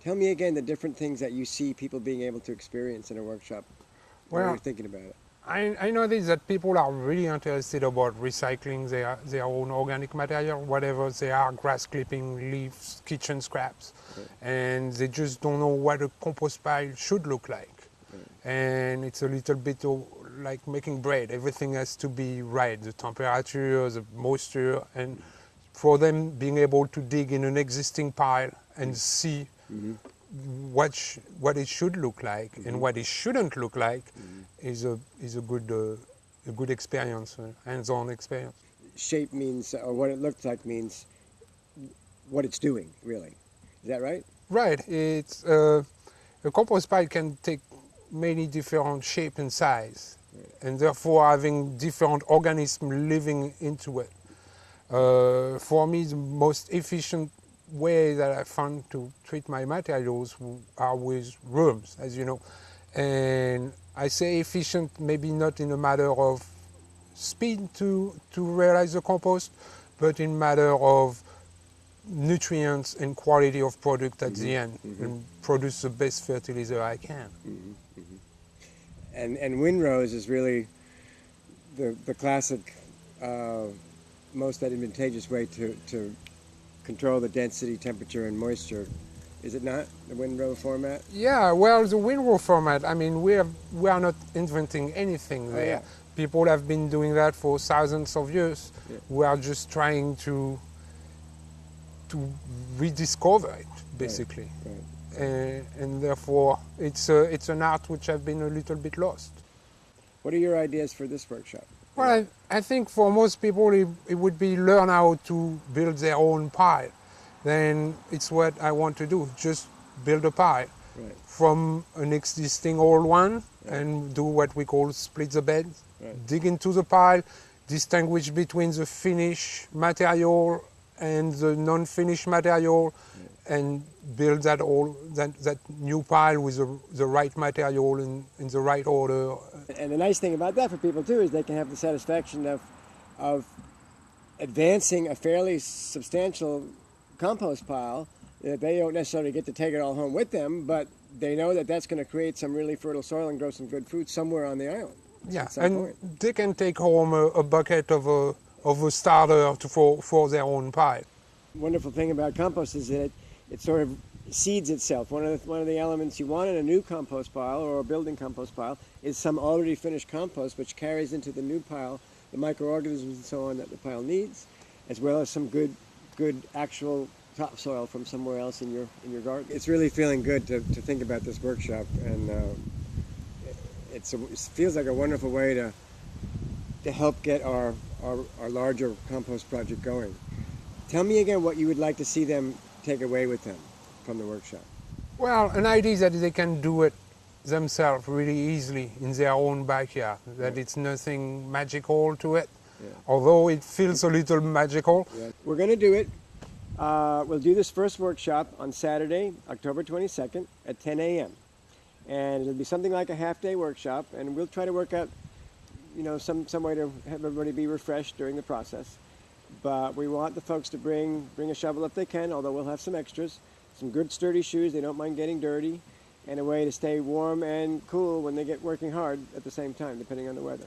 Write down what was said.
Tell me again the different things that you see people being able to experience in a workshop while Well, you're thinking about it. I notice that people are really interested about recycling their own organic material, whatever they are, grass clipping, leaves, kitchen scraps, Right. and they just don't know what a compost pile should look like. Right. And it's a little bit like making bread. Everything has to be right, the temperature, the moisture, and for them being able to dig in an existing pile and see Mm-hmm. what it should look like and what it shouldn't look like is a good experience, hands-on experience. Shape means, or what it looks like means what it's doing, really. Is that right? Right. It's a compost pile can take many different shape and size, and therefore having different organisms living into it. For me, the most efficient way that I found to treat my materials are with worms, as you know. And I say efficient, maybe not in a matter of speed to realize the compost, but in matter of nutrients and quality of product at the end, and produce the best fertilizer I can. And windrows is really the classic, most advantageous way to control the density, temperature, and moisture. Is it not, the windrow format? Yeah, well, the windrow format, I mean, we are not inventing anything there. Yeah. People have been doing that for thousands of years. Yeah. We are just trying to rediscover it, basically. Right. And therefore, it's an art which has been a little bit lost. What are your ideas for this workshop? Well, I think for most people it would be learn how to build their own pile. Then it's what I want to do, just build a pile Right. from an existing old one and do what we call split the bed. Right. Dig into the pile, distinguish between the finished material and the non-finished material, and build that new pile with the right material in the right order. And the nice thing about that for people too is they can have the satisfaction of advancing a fairly substantial compost pile. That they don't necessarily get to take it all home with them, but they know that that's going to create some really fertile soil and grow some good food somewhere on the island. Yeah, at some and point. they can take home a bucket of a starter for their own pile. Wonderful thing about compost is that it sort of seeds itself. One of the elements you want in a new compost pile or a building compost pile is some already finished compost, which carries into the new pile the microorganisms and so on that the pile needs, as well as some good actual topsoil from somewhere else in your garden. It's really feeling good to think about this workshop, and it feels like a wonderful way to help get our larger compost project going. Tell me again what you would like to see them take away with them from the workshop. Well, an idea is that they can do it themselves really easily in their own backyard, that it's nothing magical to it, although it feels a little magical. Yeah. We're going to do it. We'll do this first workshop on Saturday, October 22nd at 10 a.m. And it'll be something like a half-day workshop, and we'll try to work out, some way to have everybody be refreshed during the process. But we want the folks to bring a shovel if they can, although we'll have some extras, some good sturdy shoes, they don't mind getting dirty, and a way to stay warm and cool when they get working hard at the same time, depending on the weather.